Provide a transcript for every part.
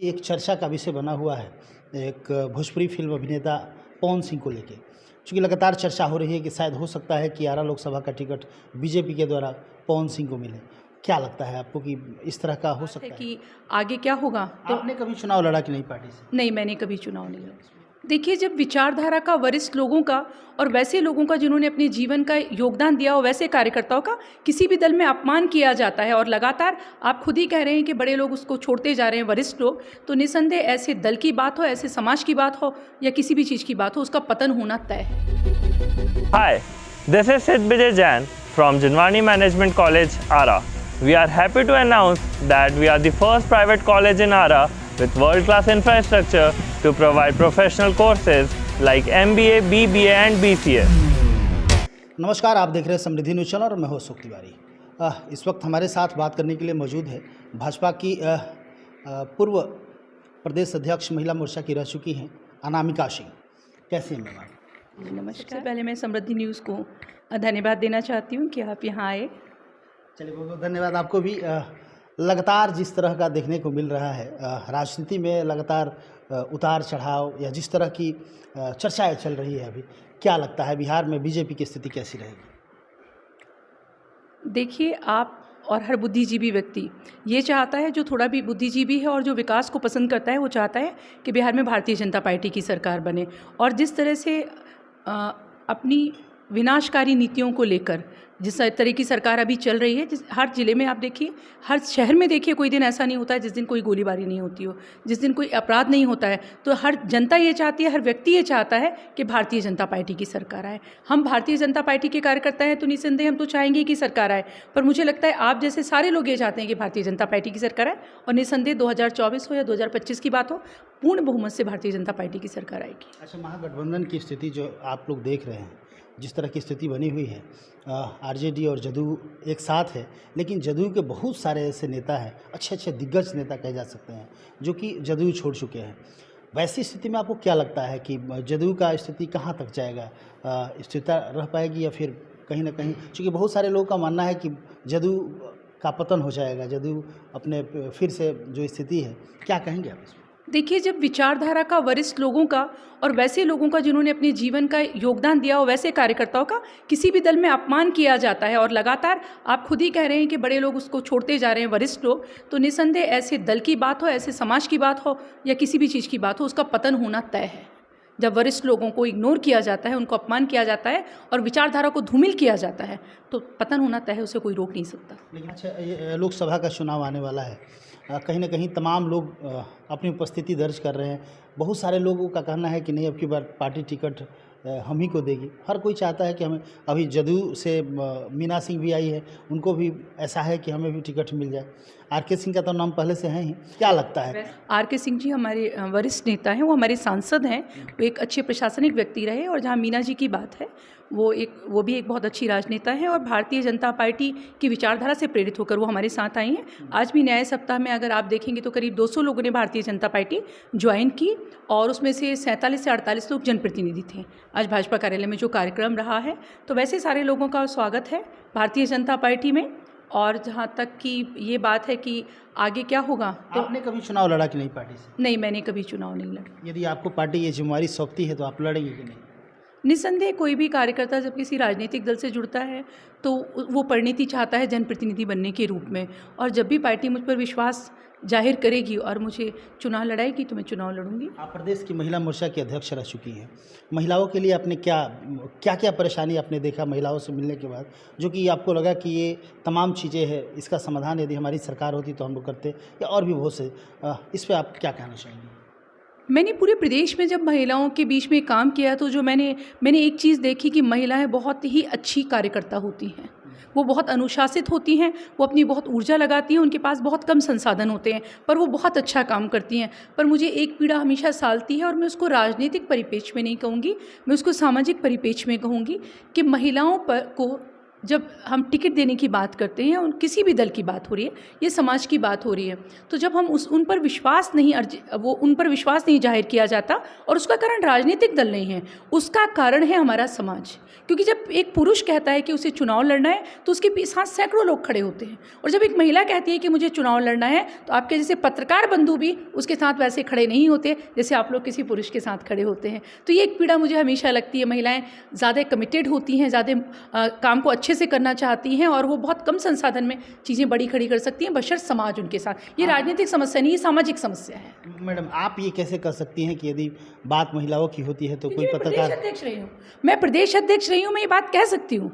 एक चर्चा का विषय बना हुआ है एक भोजपुरी फिल्म अभिनेता पवन सिंह को लेके। चूँकि लगातार चर्चा हो रही है कि शायद हो सकता है कि आरा लोकसभा का टिकट बीजेपी के द्वारा पवन सिंह को मिले। क्या लगता है आपको कि इस तरह का हो सकता है? कि आगे क्या होगा तो आपने कभी चुनाव लड़ा कि नहीं पार्टी से? नहीं, मैंने कभी चुनाव नहीं लड़ा। देखिए, जब विचारधारा का वरिष्ठ लोगों का और वैसे लोगों का जिन्होंने अपने जीवन का योगदान दिया हो, वैसे कार्यकर्ताओं का किसी भी दल में अपमान किया जाता है और लगातार आप खुद ही कह रहे हैं कि बड़े लोग उसको छोड़ते जा रहे हैं, वरिष्ठ लोग, तो निसंदेह ऐसे दल की बात हो, ऐसे समाज की बात हो या किसी भी चीज़ की बात हो, उसका पतन होना तय है। Hi, this is Sid Vijay Jain from Jinwani Management College, Ara. We are happy to announce that we are the first private college in Ara with world-class infrastructure to provide professional courses like MBA, BBA and BCA. नमस्कार, आप देख रहे हैं समृद्धि news channel और मैं हूं अशोक तिवारी। इस वक्त हमारे साथ बात करने के लिए मौजूद है भाजपा की पूर्व प्रदेश अध्यक्ष महिला मोर्चा की रह चुकी हैं अनामिका सिंह। कैसे हैं मैम? नमस्कार। सबसे पहले मैं समृद्धि न्यूज़ को धन्यवाद देना चाहती हूँ कि आप यहाँ आए। चलिए, बहुत बहुत धन्यवाद आपको भी। लगातार जिस तरह का देखने को मिल रहा है राजनीति में लगातार उतार चढ़ाव या जिस तरह की चर्चाएं चल रही है अभी, क्या लगता है बिहार में बीजेपी की स्थिति कैसी रहेगी? देखिए, आप और हर बुद्धिजीवी व्यक्ति ये चाहता है, जो थोड़ा भी बुद्धिजीवी है और जो विकास को पसंद करता है, वो चाहता है कि बिहार में भारतीय जनता पार्टी की सरकार बने। और जिस तरह से अपनी विनाशकारी नीतियों को लेकर जिस तरह की सरकार अभी चल रही है, हर ज़िले में आप देखिए, हर शहर में देखिए, कोई दिन ऐसा नहीं होता है जिस दिन कोई गोलीबारी नहीं होती हो, जिस दिन कोई अपराध नहीं होता है। तो हर जनता ये चाहती है, हर व्यक्ति ये चाहता है कि भारतीय जनता पार्टी की सरकार आए। हम भारतीय जनता पार्टी के कार्यकर्ता हैं तो निसंदेह हम तो चाहेंगे कि सरकार आए, पर मुझे लगता है आप जैसे सारे लोग ये चाहते हैं कि भारतीय जनता पार्टी की सरकार आए और निसंदेह 2024 हो या 2025 की बात हो, पूर्ण बहुमत से भारतीय जनता पार्टी की सरकार आएगी। अच्छा, महागठबंधन की स्थिति जो आप लोग देख रहे हैं, जिस तरह की स्थिति बनी हुई है, आरजेडी और जदयू एक साथ है, लेकिन जदयू के बहुत सारे ऐसे नेता हैं, अच्छे अच्छे दिग्गज नेता कहे जा सकते हैं, जो कि जदयू छोड़ चुके हैं। वैसी स्थिति में आपको क्या लगता है कि जदयू का स्थिति कहाँ तक जाएगा? स्थिरता रह पाएगी या फिर कहीं ना कहीं, क्योंकि बहुत सारे लोगों का मानना है कि जदयू का पतन हो जाएगा, जदयू अपने फिर से जो स्थिति है, क्या कहेंगे आप इसमें? देखिए, जब विचारधारा का वरिष्ठ लोगों का और वैसे लोगों का जिन्होंने अपने जीवन का योगदान दिया हो, वैसे कार्यकर्ताओं का किसी भी दल में अपमान किया जाता है और लगातार आप खुद ही कह रहे हैं कि बड़े लोग उसको छोड़ते जा रहे हैं, वरिष्ठ लोग, तो निसंदेह ऐसे दल की बात हो, ऐसे समाज की बात हो या किसी भी चीज़ की बात हो, उसका पतन होना तय है। जब वरिष्ठ लोगों को इग्नोर किया जाता है, उनको अपमान किया जाता है और विचारधारा को धूमिल किया जाता है, तो पतन होना तय है, उसे कोई रोक नहीं सकता। लेकिन अच्छा, ये लोकसभा का चुनाव आने वाला है, कहीं ना कहीं तमाम लोग अपनी उपस्थिति दर्ज कर रहे हैं। बहुत सारे लोगों का कहना है कि नहीं, अब की बार पार्टी टिकट हम ही को देगी। हर कोई चाहता है कि हमें, अभी जदयू से मीना सिंह भी आई है, उनको भी ऐसा है कि हमें भी टिकट मिल जाए। आर.के. सिंह का तो नाम पहले से है ही। क्या लगता है? आर.के. सिंह जी हमारे वरिष्ठ नेता हैं, वो हमारे सांसद हैं, वो एक अच्छे प्रशासनिक व्यक्ति रहे। और जहाँ मीना जी की बात है, वो भी एक बहुत अच्छी राजनेता है और भारतीय जनता पार्टी की विचारधारा से प्रेरित होकर वो हमारे साथ आई हैं। आज भी न्याय सप्ताह में अगर आप देखेंगे तो करीब 200 लोगों ने भारतीय जनता पार्टी ज्वाइन की और उसमें से 47 से 48 लोग जनप्रतिनिधि थे। आज भाजपा कार्यालय में जो कार्यक्रम रहा है, तो वैसे सारे लोगों का स्वागत है भारतीय जनता पार्टी में। और जहाँ तक कि ये बात है कि आगे क्या होगा, तो आपने कभी चुनाव लड़ा कि नहीं पार्टी से? नहीं, मैंने कभी चुनाव नहीं लड़ा। यदि आपको पार्टी ये जिम्मेवारी सौंपती है तो आप लड़ेंगे कि नहीं? निसंदेह कोई भी कार्यकर्ता जब किसी राजनीतिक दल से जुड़ता है तो वो परिणति चाहता है जनप्रतिनिधि बनने के रूप में, और जब भी पार्टी मुझ पर विश्वास जाहिर करेगी और मुझे चुनाव लड़ाएगी तो मैं चुनाव लड़ूंगी। आप प्रदेश की महिला मोर्चा की अध्यक्ष रह चुकी हैं। महिलाओं के लिए आपने क्या परेशानी आपने देखा महिलाओं से मिलने के बाद, जो कि आपको लगा कि ये तमाम चीज़ें हैं, इसका समाधान यदि हमारी सरकार होती तो हम लोग करते, या और भी बहुत से, इस पर आप क्या कहना चाहेंगे? मैंने पूरे प्रदेश में जब महिलाओं के बीच में काम किया तो जो मैंने एक चीज़ देखी कि महिलाएं बहुत ही अच्छी कार्यकर्ता होती हैं, वो बहुत अनुशासित होती हैं, वो अपनी बहुत ऊर्जा लगाती हैं, उनके पास बहुत कम संसाधन होते हैं, पर वो बहुत अच्छा काम करती हैं। पर मुझे एक पीड़ा हमेशा सालती है, और मैं उसको राजनीतिक परिप्रेक्ष्य में नहीं कहूँगी, मैं उसको सामाजिक परिप्रेक्ष्य में कहूँगी कि महिलाओं को जब हम टिकट देने की बात करते हैं, उन किसी भी दल की बात हो रही है, ये समाज की बात हो रही है, तो जब हम उन पर विश्वास नहीं जाहिर किया जाता, और उसका कारण राजनीतिक दल नहीं है, उसका कारण है हमारा समाज। क्योंकि जब एक पुरुष कहता है कि उसे चुनाव लड़ना है तो उसके साथ सैकड़ों लोग खड़े होते हैं, और जब एक महिला कहती है कि मुझे चुनाव लड़ना है तो आपके जैसे पत्रकार बंधु भी उसके साथ वैसे खड़े नहीं होते जैसे आप लोग किसी पुरुष के साथ खड़े होते हैं। तो ये एक पीड़ा मुझे हमेशा लगती है। महिलाएं ज़्यादा कमिटेड होती हैं, ज़्यादा काम को अच्छे से करना चाहती हैं, और वो बहुत कम संसाधन में चीज़ें बड़ी खड़ी कर सकती हैं, बशर्ते समाज उनके साथ। ये राजनीतिक समस्या नहीं, ये सामाजिक समस्या है। मैडम, आप ये कैसे कर सकती हैं कि यदि बात महिलाओं की होती है तो कोई पत्रकार? प्रदेश अध्यक्ष रही हूँ मैं, प्रदेश अध्यक्ष रही हूँ, मैं ये बात कह सकती हूँ।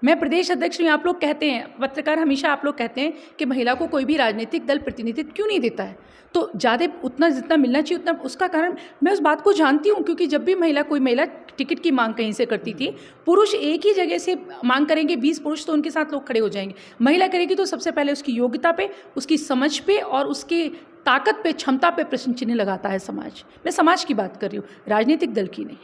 मैं प्रदेश अध्यक्ष रही हूँ। आप लोग कहते हैं, पत्रकार हमेशा आप लोग कहते हैं कि महिला को कोई भी राजनीतिक दल प्रतिनिधित्व क्यों नहीं देता है, तो ज़्यादा उतना जितना मिलना चाहिए उतना, उसका कारण मैं उस बात को जानती हूँ। क्योंकि जब भी कोई महिला टिकट की मांग कहीं से करती थी, पुरुष एक ही जगह से मांग करेंगे, 20 पुरुष तो उनके साथ लोग खड़े हो जाएंगे। महिला करेगी तो सबसे पहले उसकी योग्यता पे, उसकी समझ पे और उसकी ताकत पे, क्षमता पे प्रश्न चिन्ह लगाता है समाज। मैं समाज की बात कर रही हूँ, राजनीतिक दल की नहीं।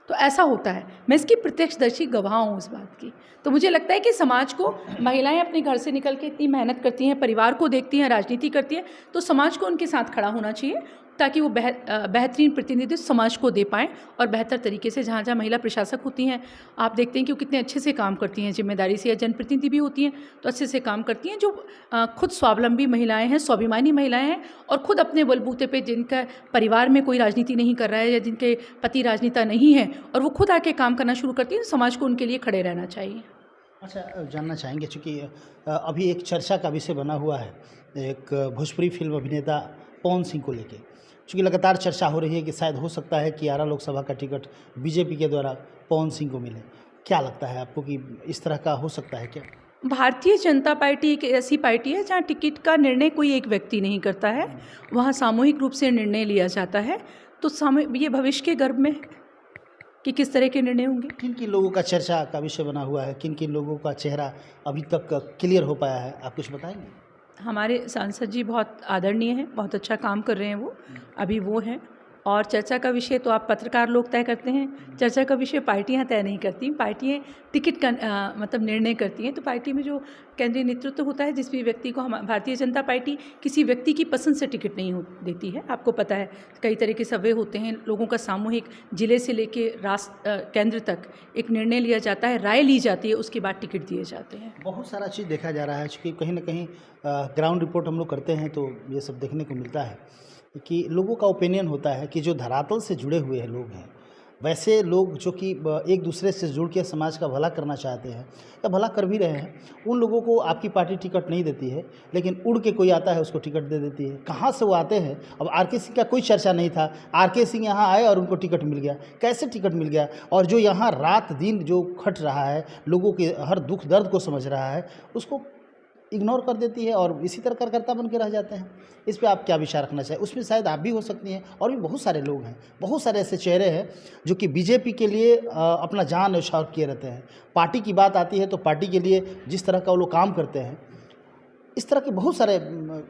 तो ऐसा होता है, मैं इसकी प्रत्यक्षदर्शी गवाह हूँ उस बात की। तो मुझे लगता है कि समाज को, महिलाएं अपने घर से निकल के इतनी मेहनत करती हैं, परिवार को देखती हैं, राजनीति करती हैं, तो समाज को उनके साथ खड़ा होना चाहिए ताकि वो बेहतरीन प्रतिनिधित्व समाज को दे पाएँ, और बेहतर तरीके से। जहाँ जहाँ महिला प्रशासक होती हैं, आप देखते हैं कि वो कितने अच्छे से काम करती हैं, जिम्मेदारी से, या जनप्रतिनिधि भी होती हैं तो अच्छे से काम करती हैं। जो खुद स्वावलंबी महिलाएं हैं, स्वाभिमानी महिलाएं हैं, और खुद अपने बलबूते पे, जिनका परिवार में कोई राजनीति नहीं कर रहा है या जिनके पति राजनेता नहीं है, और वो खुद आके काम करना शुरू करती हैं, तो समाज को उनके लिए खड़े रहना चाहिए। अच्छा, जानना चाहेंगे, चूँकि अभी एक चर्चा का विषय बना हुआ है एक भोजपुरी फिल्म अभिनेता पवन सिंह को लेके, चूँकि लगातार चर्चा हो रही है कि शायद हो सकता है कि आरा लोकसभा का टिकट बीजेपी के द्वारा पवन सिंह को मिले। क्या लगता है आपको कि इस तरह का हो सकता है क्या? भारतीय जनता पार्टी एक ऐसी पार्टी है जहाँ टिकट का निर्णय कोई एक व्यक्ति नहीं करता है, वहाँ सामूहिक रूप से निर्णय लिया जाता है। तो ये भविष्य के गर्भ में कि किस तरह के निर्णय होंगे। किन किन लोगों का चर्चा का विषय बना हुआ है, किन किन लोगों का चेहरा अभी तक क्लियर हो पाया है, आप कुछ बताएंगे? हमारे सांसद जी बहुत आदरणीय हैं, बहुत अच्छा काम कर रहे हैं, वो अभी वो हैं। और चर्चा का विषय तो आप पत्रकार लोग तय करते हैं, चर्चा का विषय पार्टियां तय नहीं करती, पार्टियां टिकट का मतलब निर्णय करती हैं। तो पार्टी में जो केंद्रीय नेतृत्व होता है, जिस भी व्यक्ति को, भारतीय जनता पार्टी किसी व्यक्ति की पसंद से टिकट नहीं देती है। आपको पता है कई तरह के सर्वे होते हैं, लोगों का सामूहिक जिले से लेके राष्ट्र केंद्र तक एक निर्णय लिया जाता है, राय ली जाती है, उसके बाद टिकट दिए जाते हैं। बहुत सारा चीज़ देखा जा रहा है, क्योंकि कहीं ना कहीं ग्राउंड रिपोर्ट हम लोग करते हैं तो ये सब देखने को मिलता है कि लोगों का ओपिनियन होता है कि जो धरातल से जुड़े हुए लोग हैं, वैसे लोग जो कि एक दूसरे से जुड़ के समाज का भला करना चाहते हैं या भला कर भी रहे हैं, उन लोगों को आपकी पार्टी टिकट नहीं देती है, लेकिन उड़ के कोई आता है उसको टिकट दे देती है। कहाँ से वो आते हैं? अब आरके सिंह का कोई चर्चा नहीं था, आरके सिंह यहाँ आए और उनको टिकट मिल गया। कैसे टिकट मिल गया? और जो यहाँ रात दिन जो खट रहा है, लोगों के हर दुख दर्द को समझ रहा है, उसको इग्नोर कर देती है और इसी तरह कार्यकर्ता बन के रह जाते हैं। इस पे आप क्या विचार रखना चाहिए? उसमें शायद आप भी हो सकती हैं, और भी बहुत सारे लोग हैं, बहुत सारे ऐसे चेहरे हैं जो कि बीजेपी के लिए अपना जान न्यौछावर किए रहते हैं। पार्टी की बात आती है तो पार्टी के लिए जिस तरह का वो लोग काम करते हैं, इस तरह के बहुत सारे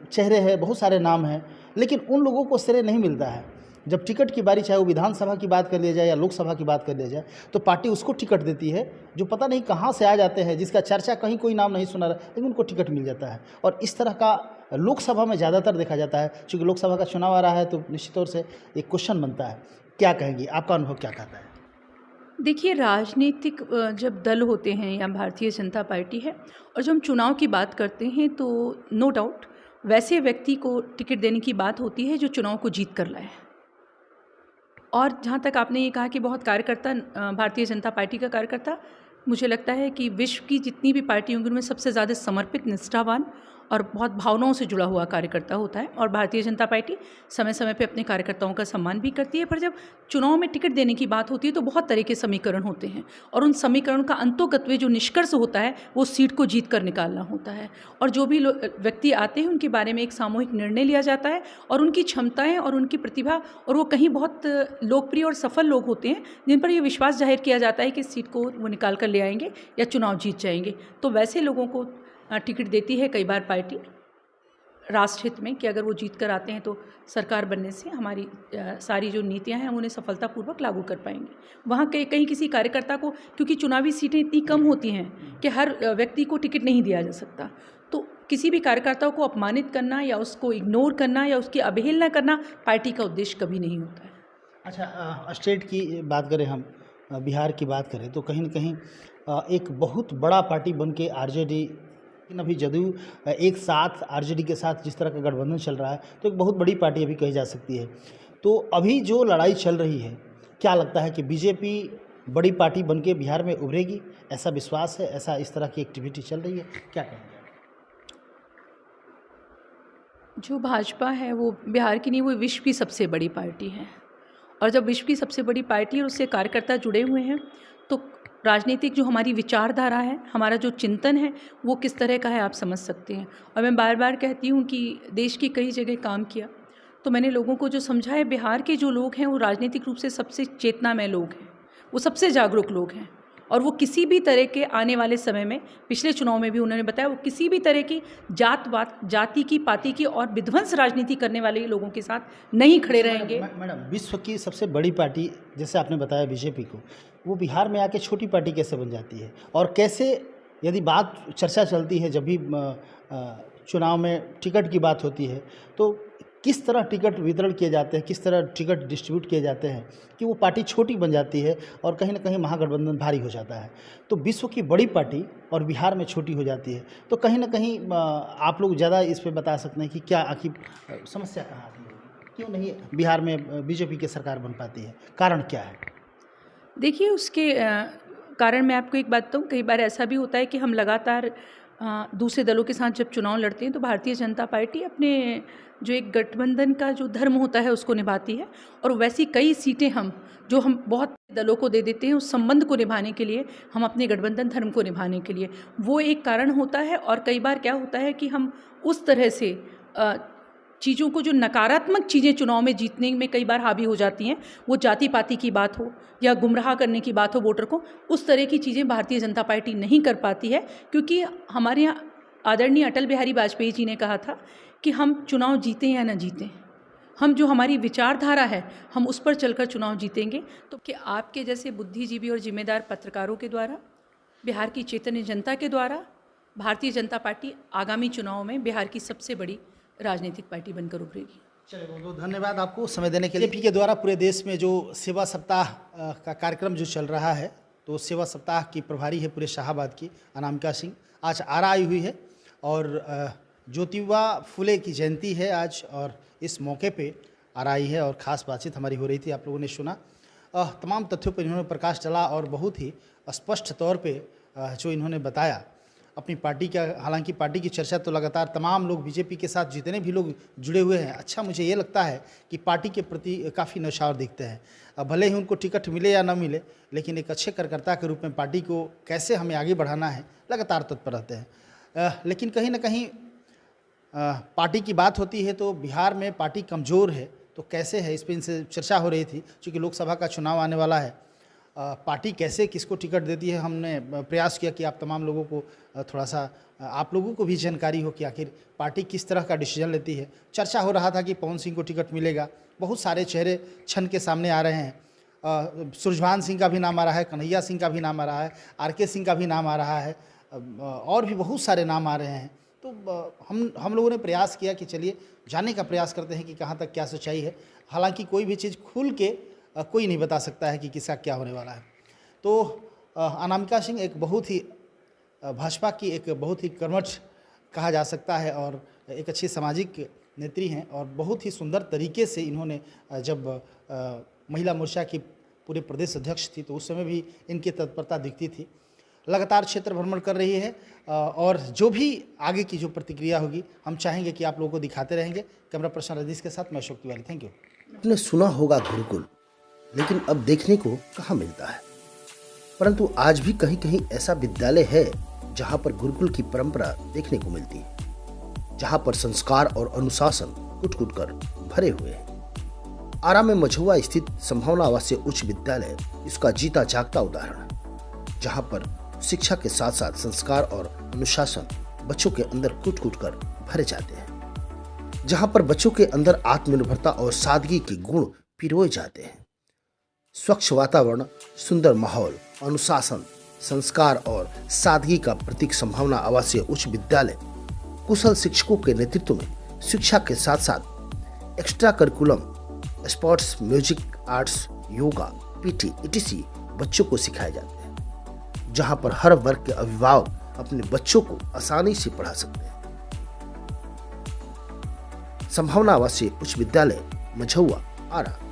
चेहरे हैं, बहुत सारे नाम हैं, लेकिन उन लोगों को श्रेय नहीं मिलता है। जब टिकट की बारी, चाहे वो विधानसभा की बात कर लिया जाए या लोकसभा की बात कर लिया जाए, तो पार्टी उसको टिकट देती है जो पता नहीं कहाँ से आ जाते हैं, जिसका चर्चा कहीं कोई नाम नहीं सुना रहा, लेकिन उनको टिकट मिल जाता है। और इस तरह का लोकसभा में ज़्यादातर देखा जाता है। चूँकि लोकसभा का चुनाव आ रहा है तो निश्चित तौर से एक क्वेश्चन बनता है, क्या कहेंगी, आपका अनुभव क्या कहता है? देखिए, राजनीतिक जब दल होते हैं या भारतीय जनता पार्टी है, और जब हम चुनाव की बात करते हैं तो नो डाउट वैसे व्यक्ति को टिकट देने की बात होती है जो चुनाव को जीत कर लाए। और जहाँ तक आपने ये कहा कि बहुत कार्यकर्ता, भारतीय जनता पार्टी का कार्यकर्ता, मुझे लगता है कि विश्व की जितनी भी पार्टी होंगी उनमें सबसे ज़्यादा समर्पित, निष्ठावान और बहुत भावनाओं से जुड़ा हुआ कार्यकर्ता होता है। और भारतीय जनता पार्टी समय समय पे अपने कार्यकर्ताओं का सम्मान भी करती है। पर जब चुनाव में टिकट देने की बात होती है तो बहुत तरह के समीकरण होते हैं, और उन समीकरण का अंतोगत्वे जो निष्कर्ष होता है वो सीट को जीत कर निकालना होता है। और जो भी व्यक्ति आते हैं उनके बारे में एक सामूहिक निर्णय लिया जाता है, और उनकी क्षमताएँ और उनकी प्रतिभा, और वो कहीं बहुत लोकप्रिय और सफल लोग होते हैं जिन पर ये विश्वास जाहिर किया जाता है कि सीट को वो निकाल कर ले आएंगे या चुनाव जीत जाएंगे। तो वैसे लोगों को टिकट देती है कई बार पार्टी। राष्ट्र हित में कि अगर वो जीत कर आते हैं तो सरकार बनने से हमारी सारी जो नीतियां हैं हम उन्हें सफलतापूर्वक लागू कर पाएंगे। वहाँ कहीं किसी कार्यकर्ता को, क्योंकि चुनावी सीटें इतनी कम होती हैं कि हर व्यक्ति को टिकट नहीं दिया जा सकता, तो किसी भी कार्यकर्ता को अपमानित करना या उसको इग्नोर करना या उसकी अवहेलना करना पार्टी का उद्देश्य कभी नहीं होता है। अच्छा, स्टेट की बात करें, हम बिहार की बात करें तो कहीं न कहीं एक बहुत बड़ा पार्टी बन के आरजेडी, लेकिन अभी जदयू एक साथ आरजेडी के साथ जिस तरह का गठबंधन चल रहा है तो एक बहुत बड़ी पार्टी अभी कही जा सकती है। तो अभी जो लड़ाई चल रही है, क्या लगता है कि बीजेपी बड़ी पार्टी बन के बिहार में उभरेगी? ऐसा विश्वास है? ऐसा इस तरह की एक्टिविटी चल रही है, क्या कहेंगे? जो भाजपा है वो बिहार की नहीं, वो विश्व की सबसे बड़ी पार्टी है, और जब विश्व की सबसे बड़ी पार्टी है और उससे कार्यकर्ता जुड़े हुए हैं तो राजनीतिक जो हमारी विचारधारा है, हमारा जो चिंतन है वो किस तरह का है आप समझ सकते हैं। और मैं बार बार कहती हूँ कि देश की कई जगह काम किया तो मैंने लोगों को जो समझा है, बिहार के जो लोग हैं वो राजनीतिक रूप से सबसे चेतनामय लोग हैं, वो सबसे जागरूक लोग हैं, और वो किसी भी तरह के आने वाले समय में, पिछले चुनाव में भी उन्होंने बताया, वो किसी भी तरह की जाति की, पाति की और विध्वंस राजनीति करने वाले लोगों के साथ नहीं खड़े रहेंगे। मैडम, विश्व की सबसे बड़ी पार्टी जैसे आपने बताया बीजेपी को, वो बिहार में आके छोटी पार्टी कैसे बन जाती है? और कैसे, यदि बात चर्चा चलती है जब भी चुनाव में टिकट की बात होती है, तो किस तरह टिकट वितरण किए जाते हैं, किस तरह टिकट डिस्ट्रीब्यूट किए जाते हैं कि वो पार्टी छोटी बन जाती है और कहीं ना कहीं महागठबंधन भारी हो जाता है? तो विश्व की बड़ी पार्टी और बिहार में छोटी हो जाती है, तो कहीं ना कहीं आप लोग ज़्यादा इस पर बता सकते हैं कि क्या आखिर समस्या कहाँ आती है, क्यों नहीं बिहार में बीजेपी की सरकार बन पाती है, कारण क्या है? देखिए, उसके कारण मैं आपको एक बात बताऊँ, कई बार ऐसा भी होता है कि हम लगातार दूसरे दलों के साथ जब चुनाव लड़ते हैं तो भारतीय जनता पार्टी अपने जो एक गठबंधन का जो धर्म होता है उसको निभाती है, और वैसी कई सीटें हम बहुत दलों को दे देते हैं उस संबंध को निभाने के लिए, हम अपने गठबंधन धर्म को निभाने के लिए, वो एक कारण होता है। और कई बार क्या होता है कि हम उस तरह से चीज़ों को, जो नकारात्मक चीज़ें चुनाव में जीतने में कई बार हावी हो जाती हैं, वो जाति पाति की बात हो या गुमराह करने की बात हो वोटर को, उस तरह की चीज़ें भारतीय जनता पार्टी नहीं कर पाती है, क्योंकि हमारे यहाँ आदरणीय अटल बिहारी वाजपेयी जी ने कहा था कि हम चुनाव जीतें या न जीतें, हम जो हमारी विचारधारा है हम उस पर चलकर चुनाव जीतेंगे। तो कि आपके जैसे बुद्धिजीवी और जिम्मेदार पत्रकारों के द्वारा, बिहार की चैतन्य जनता के द्वारा भारतीय जनता पार्टी आगामी चुनाव में बिहार की सबसे बड़ी राजनीतिक पार्टी बनकर उभरेगी। चलिए, बहुत बहुत धन्यवाद आपको समय देने के लिए। बीजेपी के द्वारा पूरे देश में जो सेवा सप्ताह का कार्यक्रम जो चल रहा है, तो सेवा सप्ताह की प्रभारी है पूरे शाहाबाद की अनामिका सिंह, आज आरा आई हुई है, और ज्योतिबा फुले की जयंती है आज, और इस मौके पे आरा आई है और ख़ास बातचीत हमारी हो रही थी, आप लोगों ने सुना। तमाम तथ्यों पर इन्होंने प्रकाश डाला और बहुत ही स्पष्ट तौर पे जो इन्होंने बताया अपनी पार्टी का, हालांकि पार्टी की चर्चा तो लगातार तमाम लोग बीजेपी के साथ जितने भी लोग जुड़े हुए हैं, अच्छा मुझे ये लगता है कि पार्टी के प्रति काफ़ी न्यौछावर दिखते हैं। भले ही उनको टिकट मिले या ना मिले, लेकिन एक अच्छे कार्यकर्ता के रूप में पार्टी को कैसे हमें आगे बढ़ाना है लगातार तत्पर रहते हैं। लेकिन कहीं ना कहीं पार्टी की बात होती है तो बिहार में पार्टी कमज़ोर है, तो कैसे है इस पर इनसे चर्चा हो रही थी, क्योंकि लोकसभा का चुनाव आने वाला है। पार्टी कैसे किसको टिकट देती है, हमने प्रयास किया कि आप तमाम लोगों को थोड़ा सा, आप लोगों को भी जानकारी हो कि आखिर पार्टी किस तरह का डिसीजन लेती है। चर्चा हो रहा था कि पवन सिंह को टिकट मिलेगा, बहुत सारे चेहरे छन के सामने आ रहे हैं। सुरजभान सिंह का भी नाम आ रहा है, कन्हैया सिंह का भी नाम आ रहा है, आर.के. सिंह का भी नाम आ रहा है, और भी बहुत सारे नाम आ रहे हैं। तो हम लोगों ने प्रयास किया कि चलिए जानने का प्रयास करते हैं कि कहाँ तक क्या सच्चाई है। हालांकि कोई भी चीज़ खुल के कोई नहीं बता सकता है कि किसका क्या होने वाला है। तो अनामिका सिंह एक बहुत ही भाजपा की एक बहुत ही कर्मठ कहा जा सकता है और एक अच्छी सामाजिक नेत्री हैं, और बहुत ही सुंदर तरीके से इन्होंने, जब महिला मोर्चा की पूरे प्रदेश अध्यक्ष थी तो उस समय भी इनकी तत्परता दिखती थी। लगातार क्षेत्र भ्रमण कर रही है, और जो भी आगे की जो प्रतिक्रिया होगी हम चाहेंगे कि आप लोगों को दिखाते रहेंगे। कैमरा पर्सन रजनीश के साथ मैं अशोक तिवारी, थैंक यू। आपने सुना होगा गुरुकुल, लेकिन अब देखने को कहाँ मिलता है। परंतु आज भी कहीं कहीं ऐसा विद्यालय है जहाँ पर गुरुकुल की परंपरा देखने को मिलती है, जहाँ पर संस्कार और अनुशासन कुट-कुट कर भरे हुए हैं। आरा में मझुआ स्थित संभावना आवासीय उच्च विद्यालय इसका जीता जागता उदाहरण है, जहाँ पर शिक्षा के साथ साथ संस्कार और अनुशासन बच्चों के अंदर कूट-कूट कर भरे जाते हैं। जहां पर बच्चों के अंदर आत्मनिर्भरता और सादगी के गुण पिरोए जाते हैं। स्वच्छ वातावरण, सुंदर माहौल, अनुशासन, संस्कार और सादगी का प्रतीक संभावना आवासीय उच्च विद्यालय कुशल शिक्षकों के नेतृत्व में शिक्षा के साथ साथ extra curriculum, sports, music, arts, yoga, PT, etc. बच्चों को सिखाए जाते हैं, जहां पर हर वर्ग के अभिभावक अपने बच्चों को आसानी से पढ़ा सकते हैं। संभावना आवासीय उच्च विद्यालय, मझौआ, आरा।